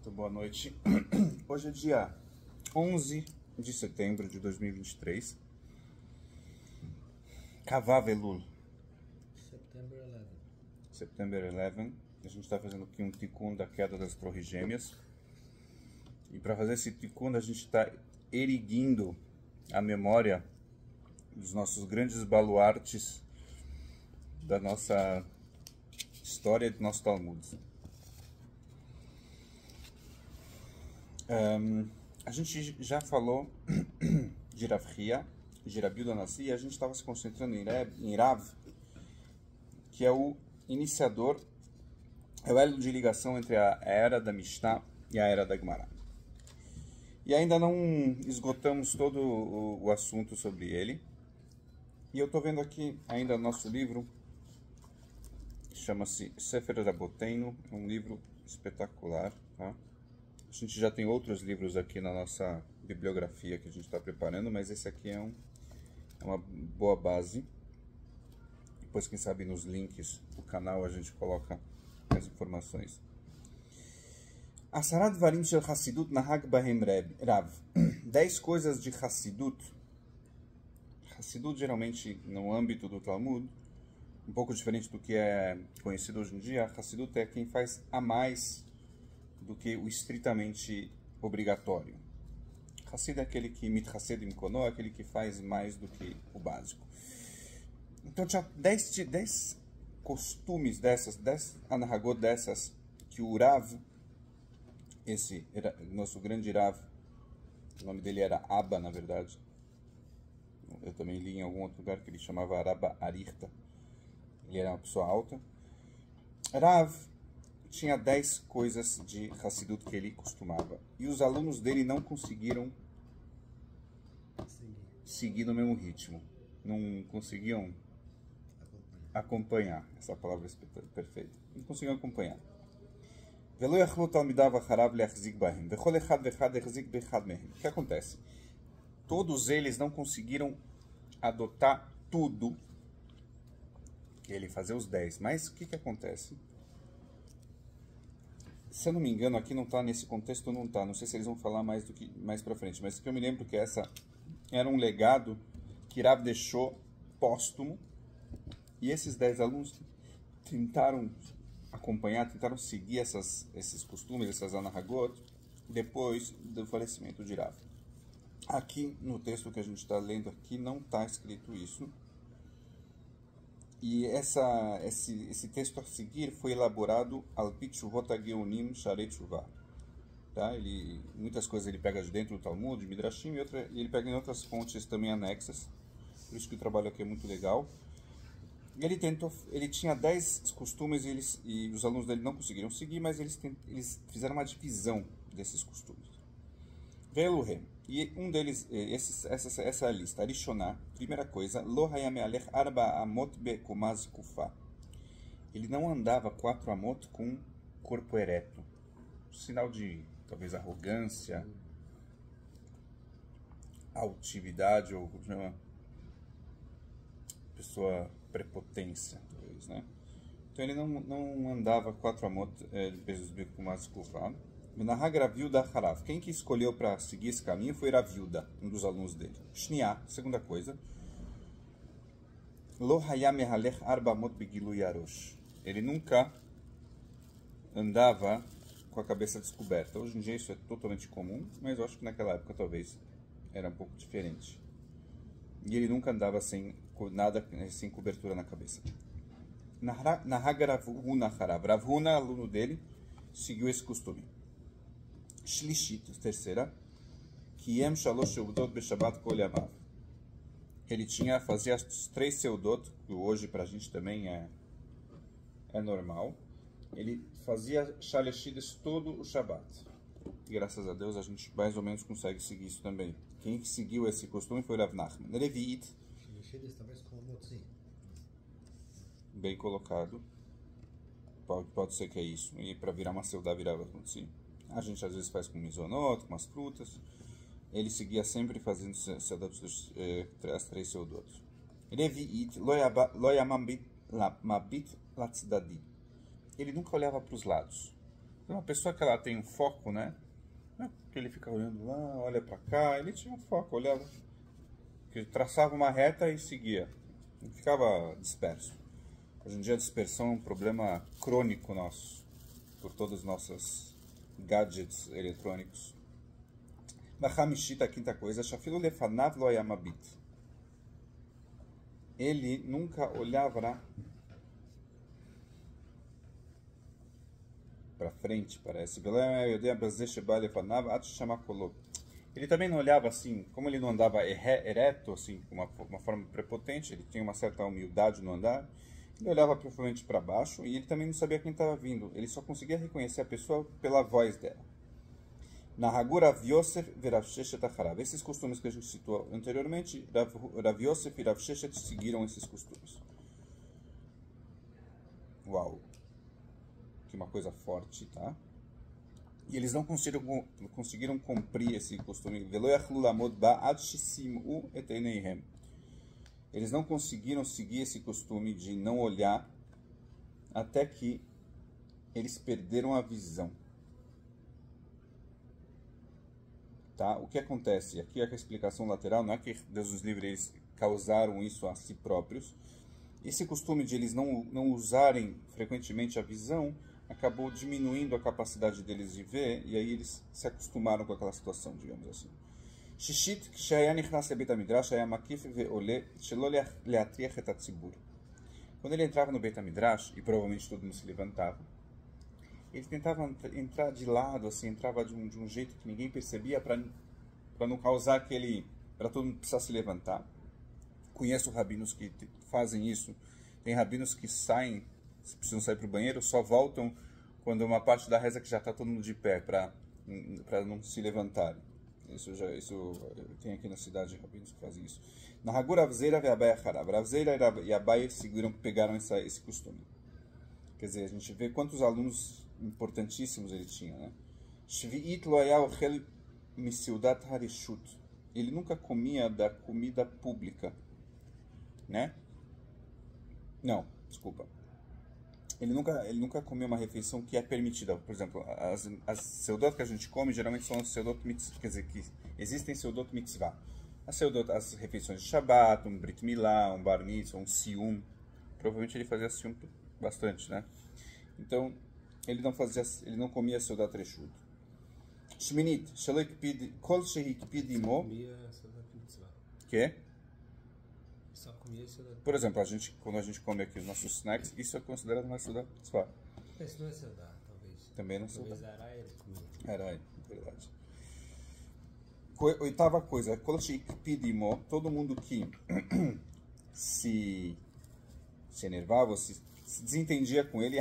Muito boa noite. Hoje é dia 11 de setembro de 2023. Kavav Elul. September 11. A gente está fazendo aqui um tikkun da queda das Torres Gêmeas. E para fazer esse tikkun, a gente está eriguindo a memória dos nossos grandes baluartes da nossa história e do nosso Talmud. A gente já falou de Rav Hia, de Rabi Yehuda Hanassi, e a gente estava se concentrando em Rav, que é o iniciador, é o elo de ligação entre a era da Mishnah e a era da Gemara. E ainda não esgotamos todo o assunto sobre ele. E eu estou vendo aqui ainda nosso livro, que chama-se Sefer Rabotenu, é um livro espetacular, tá? A gente já tem outros livros aqui na nossa bibliografia que a gente está preparando, mas esse aqui é uma boa base. Depois, quem sabe, nos links do canal a gente coloca as informações. Asarat Varim Shel Hassidut Nahag Bahem Rav. 10 coisas de Hassidut. Hassidut, geralmente, no âmbito do Talmud, um pouco diferente do que é conhecido hoje em dia, Hassidut é quem faz a mais do que o estritamente obrigatório. Hassid é aquele que mitchased imkono, é aquele que faz mais do que o básico. Então tinha 10 costumes dessas, 10 anahagod dessas, que o Rav, esse nosso grande Rav, o nome dele era Abba, na verdade. Eu também li em algum outro lugar que ele chamava Rabba Arichta. Ele era uma pessoa alta. Rav tinha 10 coisas de Hassidut que ele costumava. E os alunos dele não conseguiram seguir no mesmo ritmo. Não conseguiam acompanhar. Essa palavra é perfeita. Não conseguiam acompanhar. O que acontece? Todos eles não conseguiram adotar tudo que ele fazia os 10. Mas o que acontece? Se eu não me engano, aqui não está nesse contexto, não está. Não sei se eles vão falar mais para frente, mas que eu me lembro que essa era um legado que Rav deixou póstumo, e esses 10 alunos tentaram acompanhar, tentaram seguir esses costumes, essas anahagot, depois do falecimento de Rav. Aqui no texto que a gente está lendo aqui não está escrito isso. E esse texto a seguir foi elaborado al Pitshuvot HaGeonim Sharei Teshuvah. Tá? Muitas coisas ele pega de dentro do Talmud, de Midrashim, e ele pega em outras fontes também anexas. Por isso que o trabalho aqui é muito legal. Ele tinha 10 costumes e os alunos dele não conseguiram seguir, mas eles fizeram uma divisão desses costumes. Ve'eluhem. E um deles, essa é a lista. Arishoná, primeira coisa, Lo hayamealech arba amot bekumaz kufa. Ele não andava 4 amot com corpo ereto. Sinal de, talvez, arrogância, altividade, ou uma pessoa prepotência, talvez, né? Então ele não andava 4 amot bekumaz kufa. Rav Yehuda Harav. Quem que escolheu para seguir esse caminho foi Rav Yehuda, um dos alunos dele. Shniá, segunda coisa. Lo hayam mehalech arba amot begilu yarosh. Ele nunca andava com a cabeça descoberta. Hoje em dia isso é totalmente comum, mas eu acho que naquela época talvez era um pouco diferente. E ele nunca andava sem cobertura na cabeça. Nahag Rav Huna Harav. Rav Huna, aluno dele, seguiu esse costume. Shlishit, terceira, Kiem Shalosh Seudot Beshabat Kol Yamav. Ele fazia as 3 seudot, que hoje pra gente também é normal. Ele fazia Shaleshides todo o Shabat. E graças a Deus a gente mais ou menos consegue seguir isso também. Quem seguiu esse costume foi Rav Nachman. Revi'it. Shaleshides talvez com motzi. Bem colocado. Pode ser que é isso. E para virar uma seudá virava motzi. A gente às vezes faz com misonot, com as frutas. Ele seguia sempre fazendo as 3 seudot. Revi'it loyamabit latzdadi. Ele nunca olhava para os lados. Uma pessoa que ela tem um foco, né? Não é porque ele fica olhando lá, olha para cá, ele tinha um foco, olhava, que traçava uma reta e seguia, não ficava disperso. Hoje em dia a dispersão é um problema crônico nosso, por todos os nossos gadgets eletrônicos. Hamishita, a quinta coisa, Shafilu lefanav lo yamabit. Ele nunca olhava para frente, parece. Ele também não olhava assim, como ele não andava ereto, assim, com uma forma prepotente, ele tinha uma certa humildade no andar, ele olhava provavelmente para baixo e ele também não sabia quem estava vindo, ele só conseguia reconhecer a pessoa pela voz dela. Na Hagura Rav Yosef e Rav Sheshet Acharav. Esses costumes que a gente citou anteriormente, Rav Yosef e Rav Sheshet seguiram esses costumes. Uau! Que uma coisa forte, tá? E eles não conseguiram cumprir esse costume. Eles não conseguiram seguir esse costume de não olhar até que eles perderam a visão. Tá? O que acontece? Aqui é a explicação lateral, não é que Deus nos livre, eles causaram isso a si próprios. Esse costume de eles não usarem frequentemente a visão acabou diminuindo a capacidade deles de ver, e aí eles se acostumaram com aquela situação, digamos assim. Shishit, כשהיה נכנס לבית המדרש, היה מקיף ועולה שלא להטריח את הציבור. Quando ele entrava no Beit HaMidrash, e provavelmente todo mundo se levantava, ele tentava entrar de lado, assim, entrava de um jeito que ninguém percebia, para não causar aquele... para todo mundo precisar se levantar. Conheço rabinos que fazem isso. Tem rabinos que saem, se precisam sair para o banheiro, só voltam quando uma parte da reza que já está todo mundo de pé, para não se levantarem. Isso tem aqui na cidade rabinos que fazem isso. Na Hagura Ravzeira e Abai Acharav. Ravzeira e Abai pegaram esse costume. Quer dizer, a gente vê quantos alunos importantíssimos ele tinha, né? Shvi'it lo haya ochel miseudat harishut. Ele nunca comia da comida pública, né? Não, desculpa. Ele nunca comia uma refeição que é permitida. Por exemplo, as seudot que a gente come geralmente são as seudot mitzvah, quer dizer, que existem seudot mitzvah. As refeições de Shabbat, um Brit Milá, um Bar Mitzvah, um Sium. Provavelmente ele fazia Sium bastante, né? Então, ele não comia seudat reshut. Shminit, shelo ikpid kol shehikpid imo. Que? Só comia seudat. Por exemplo, quando a gente come aqui os nossos snacks, isso é considerado uma seudat mitzvah. Esse não é seudat, talvez. Também não talvez seudat. Arai ele comia. Arai, verdade. Oitava coisa, kol shehikpid imo, todo mundo que se enervava, se desentendia com ele,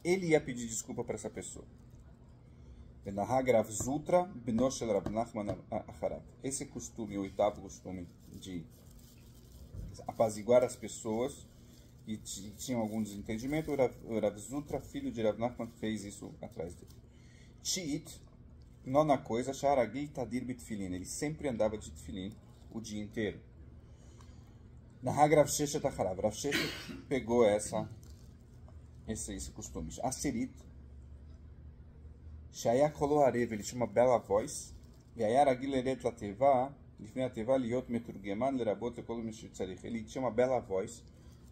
ele ia pedir desculpa para essa pessoa. Esse costume, o oitavo costume de apaziguar as pessoas e tinham algum desentendimento, o Rav Zutra, filho de Rav Nachman, fez isso atrás dele. Shiit, nona coisa, ele sempre andava de tefilin o dia inteiro. Na Rav Sheshet Acharav. Rav Sheshet pegou esse costume. Aserit, Shaya Kolo Arev, ele tinha uma bela voz. Ele tinha uma bela voz.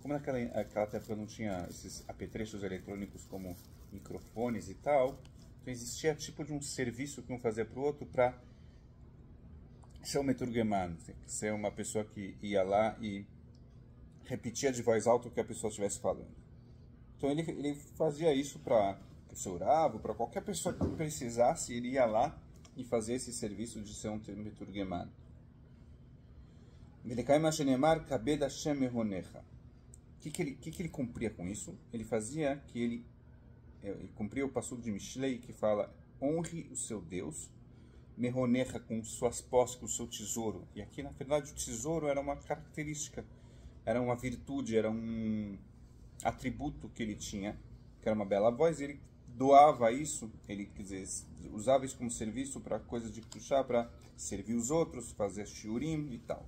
Como naquela época não tinha esses apetrechos eletrônicos como microfones e tal, então existia tipo de um serviço que um fazia para o outro para ser um meturgeman, ser uma pessoa que ia lá e repetia de voz alta o que a pessoa estivesse falando. Então ele fazia isso para o seu Rav, para qualquer pessoa que precisasse, ele ia lá e fazia esse serviço de ser um meturgeman. O que ele cumpria com isso? Ele fazia que ele cumpria o passuco de Mishlei, que fala: honre o seu Deus, mehonecha, com suas posses, com o seu tesouro. E aqui, na verdade, o tesouro era uma característica, era uma virtude, era um atributo que ele tinha, que era uma bela voz. Ele doava isso, ele, quer dizer, usava isso como serviço para coisas de puxar, para servir os outros, fazer shiurim e tal.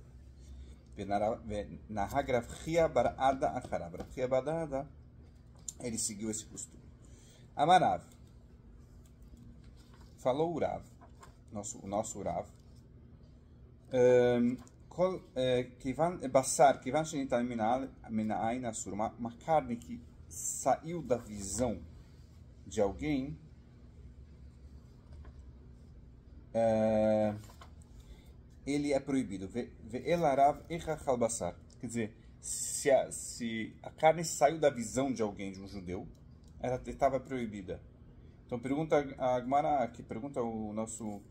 Ele seguiu esse costume. Amarav. Falou o Rav, o nosso Rav. Uma carne que saiu da visão de alguém, ele é proibido. Quer dizer, se a carne saiu da visão de alguém, de um judeu, ela estava proibida. Então pergunta a Gemara, que pergunta o nosso,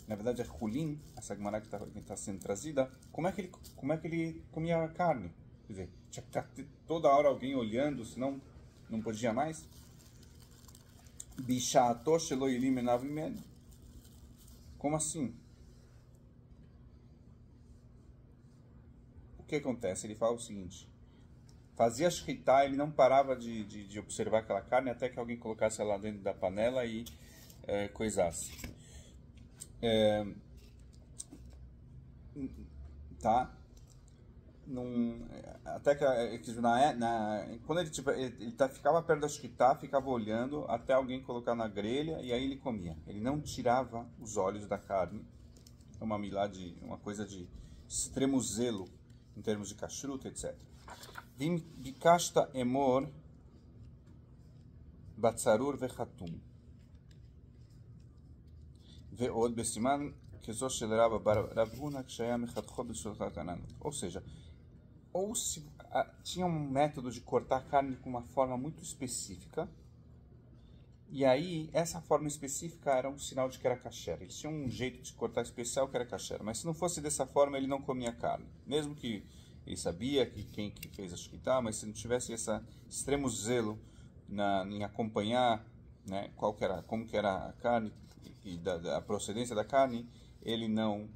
na verdade é Hulin, essa Gemara que está sendo trazida, como é que ele comia a carne? Quer dizer, tinha que estar toda hora alguém olhando, senão não podia mais? Como assim? O que acontece? Ele fala o seguinte: fazia shritá, ele não parava de observar aquela carne até que alguém colocasse ela dentro da panela e coisasse. Tá? Até que quando ele ficava perto da shritá, ficava olhando até alguém colocar na grelha e aí ele comia. Ele não tirava os olhos da carne. É uma coisa de extremo zelo em termos de kashrut, etc. Bikashta emor batzarur vechatum ve'od besiman kezo shel Rav Huna kshaya mechatcho b'sulchat ananot. Ou seja, tinha um método de cortar a carne com uma forma muito específica, e aí essa forma específica era um sinal de que era kasher. Eles tinham um jeito de cortar especial que era kasher, mas se não fosse dessa forma ele não comia carne, mesmo que ele sabia que quem que fez a shkita, mas se não tivesse esse extremo zelo em acompanhar, né, como que era a carne e da procedência da carne, ele não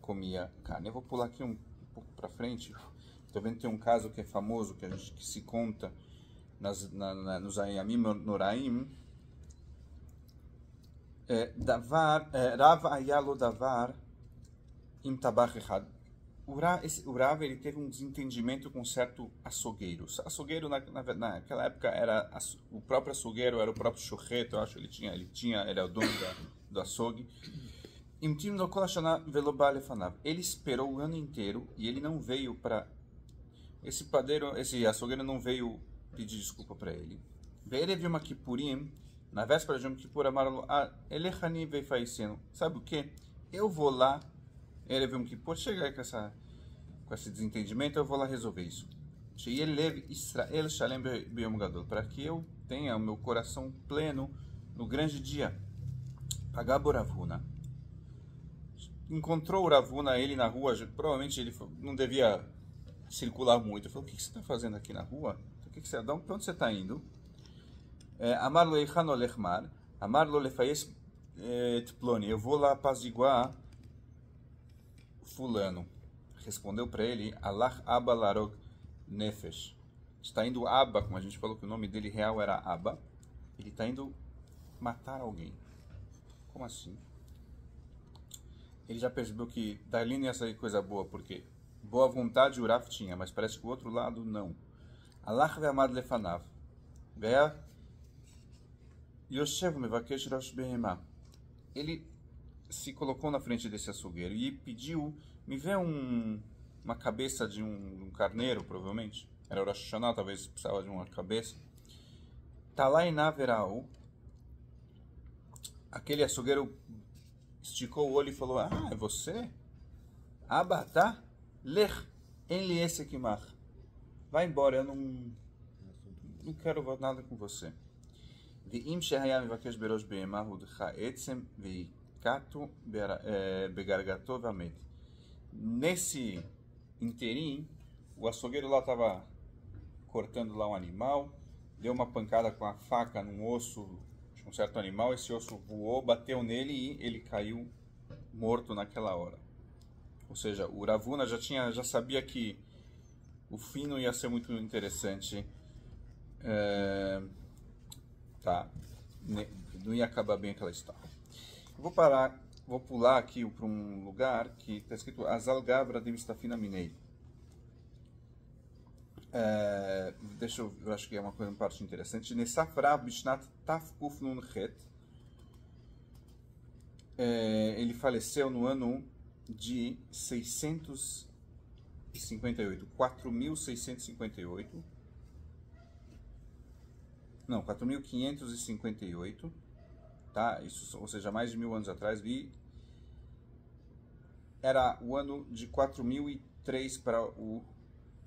comia carne. Eu vou pular aqui um pouco para frente. Estou vendo que tem um caso que é famoso, que se conta nos Ayamim Noraim. Rav Ayalo Davar Im Tabach Echad. O Rav ele teve um desentendimento com um certo açougueiro. Açougueiro naquela época era o próprio açougueiro, era o próprio churreto, eu acho. Ele era o dono do açougue. Ele esperou o ano inteiro e ele não veio para esse açougueiro não veio pedir desculpa para ele. Veio uma Kippurim, na véspera de um Kippur, amarelo, Elechani veio falecendo. Sabe o que? Eu vou lá. Ele viu que por chegar com esse desentendimento, eu vou lá resolver isso. Para que eu tenha o meu coração pleno no grande dia. Pagabo Rav Huna. Encontrou o Rav Huna, ele na rua, provavelmente ele não devia circular muito. Ele falou: o que você está fazendo aqui na rua? Para onde você está indo? Amar lo eichano lechmar, amar lo lefayes tploni. Eu vou lá apaziguar fulano. Respondeu para ele: Allah Abba Larog Nefesh. Está indo Abba, como a gente falou que o nome dele real era Abba. Ele está indo matar alguém. Como assim? Ele já percebeu que dali não ia sair coisa boa, porque boa vontade o Rav tinha, mas parece que o outro lado não. Allah ve'amad lefanav. Ve'a Yoshev mevakesh rosh behemah. Ele se colocou na frente desse açougueiro e pediu: me vê uma cabeça de um carneiro, provavelmente. Era o Rosh Hashanah, talvez precisava de uma cabeça. Talai naverau. Aquele açougueiro esticou o olho e falou: ah, é você? Abatá? Lech en liessekimach. Vai embora, eu não quero nada com você. Ve'im shehaya mevakesh berosh behemah udcha etzem ve'ikato begargato v'amet. Nesse interim, o açougueiro lá estava cortando lá um animal, deu uma pancada com a faca num osso de um certo animal, esse osso voou, bateu nele e ele caiu morto naquela hora. Ou seja, o Rav Huna já sabia que o fim não ia ser muito interessante, não ia acabar bem aquela história. Eu vou pular aqui para um lugar que está escrito Azal Gavra de Mistafina Minei. Eu acho que é uma parte interessante. Nesaf Rav Bishnat Tafkuf Nun Het. Ele faleceu no ano de 658, 4.658. Não, 4.558, tá? Isso, ou seja, mais de 1000 anos atrás. Era o ano de 4003 para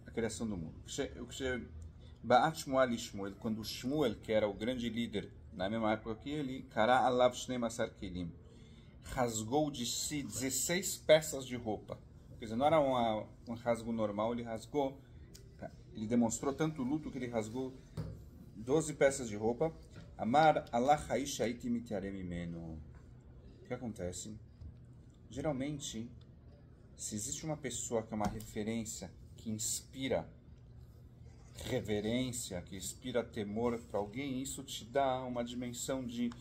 a criação do mundo. Ba'at Shmuel e Shmuel, quando Shmuel, que era o grande líder na mesma época que ele, Kara Alav Shnei Masar Kelim, rasgou de si 16 peças de roupa. Quer dizer, não era um rasgo normal, ele rasgou, ele demonstrou tanto luto que ele rasgou 12 peças de roupa. Amar Allah Haish Haiti Mitiarem Imenu. O que acontece? Geralmente, se existe uma pessoa que é uma referência, que inspira reverência, que inspira temor para alguém, isso te dá uma dimensão de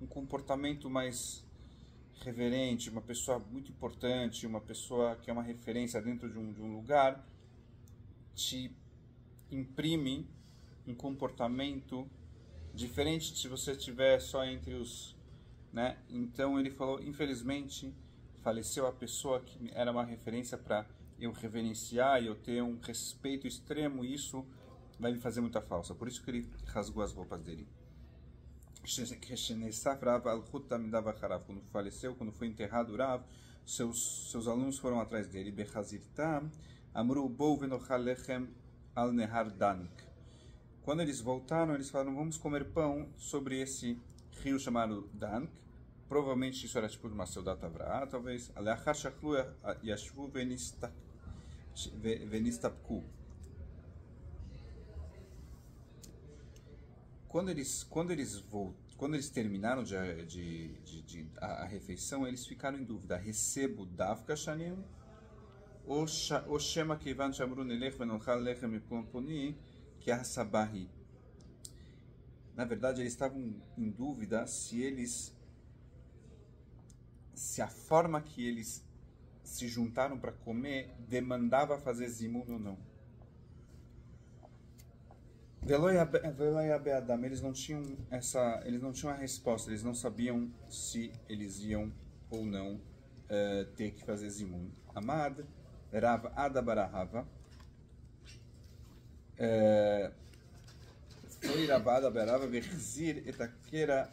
um comportamento mais reverente, uma pessoa muito importante, uma pessoa que é uma referência dentro de um lugar, te imprime um comportamento diferente de se você estiver só entre os, né? Então ele falou, infelizmente, faleceu a pessoa que era uma referência para eu reverenciar e eu ter um respeito extremo, e isso vai me fazer muita falta. Por isso que ele rasgou as roupas dele. Quando faleceu, quando foi enterrado Rav, seus alunos foram atrás dele. Quando eles voltaram, eles falaram, vamos comer pão sobre esse rio chamado Dank. Provavelmente isso era tipo de uma Seudat Avraham, talvez. Quando eles terminaram a refeição, eles ficaram em dúvida. Recebo Davka Shanim ou Shema Kivan Shamru Nelech Venochal Lechem Miplomponi que é Sabahi. Na verdade, eles estavam em dúvida se a forma que eles se juntaram para comer demandava fazer zimun ou não. Eles não tinham a resposta, eles não sabiam se eles iam ou não ter que fazer zimun. Amad Rav Adabarahava foi Rav Adabarahava vechzir et akera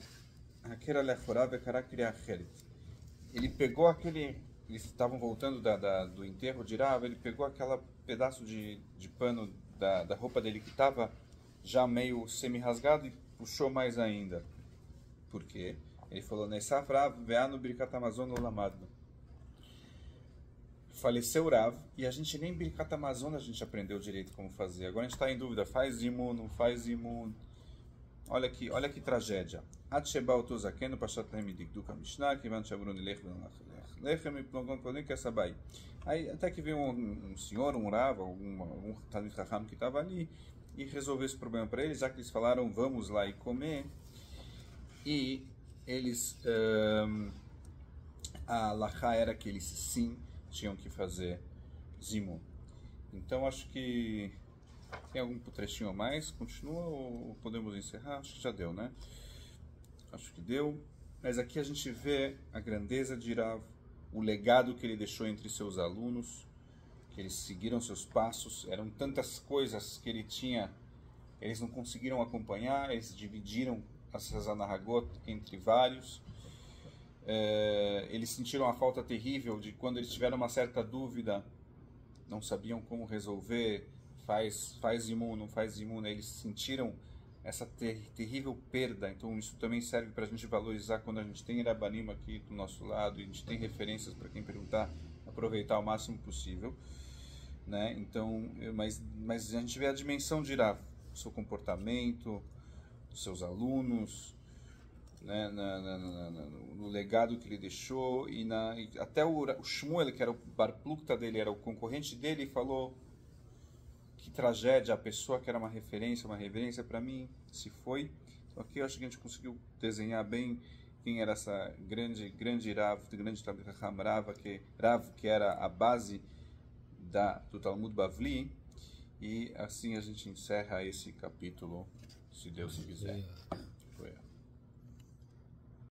lechorá vekara kriya acheret. Ele pegou eles estavam voltando do enterro de Rav, ele pegou aquele pedaço de pano da roupa dele que estava já meio semi-rasgado e puxou mais ainda. Por quê? Ele falou, Nesaf Rav ve'anu birkat Amazon olamado. Faleceu Rav, e a gente nem birkat Amazon a gente aprendeu direito como fazer. Agora a gente está em dúvida, faz zimun, não faz zimun. Olha que tragédia. Ad sheba oto zakenu pashat lehem midikduk ha-mishnah, kivan shamru nilech lechem iplongon podem que essa bai. Aí até que veio um senhor, um Rav, algum Talmid Chacham que estava ali, e resolver esse problema para eles, já que eles falaram, vamos lá e comer. E eles, a halachá era que eles sim tinham que fazer zimun. Então acho que tem algum trechinho a mais? Continua ou podemos encerrar? Acho que já deu, né? Acho que deu. Mas aqui a gente vê a grandeza de Rav, o legado que ele deixou entre seus alunos, que eles seguiram seus passos. Eram tantas coisas que ele tinha, eles não conseguiram acompanhar, eles dividiram as Hazanahagot entre vários. Eles sentiram a falta terrível de quando eles tiveram uma certa dúvida, não sabiam como resolver, faz zimun, não faz zimun, né? Eles sentiram essa terrível perda. Então isso também serve para a gente valorizar quando a gente tem Rabanim aqui do nosso lado, e a gente tem referências para quem perguntar, aproveitar o máximo possível, né? Então, mas a gente vê a dimensão de Rav, o seu comportamento, dos seus alunos, né? No legado que ele deixou, e até o Shmuel, que era o bar plukta dele, era o concorrente dele, falou que tragédia, a pessoa que era uma referência, uma reverência para mim, se foi. Então aqui eu acho que a gente conseguiu desenhar bem quem era essa grande Rav, grande Talmid Chacham Rav, que era a base do Talmud Bavli, E assim a gente encerra esse capítulo, se Deus quiser. E, Foi.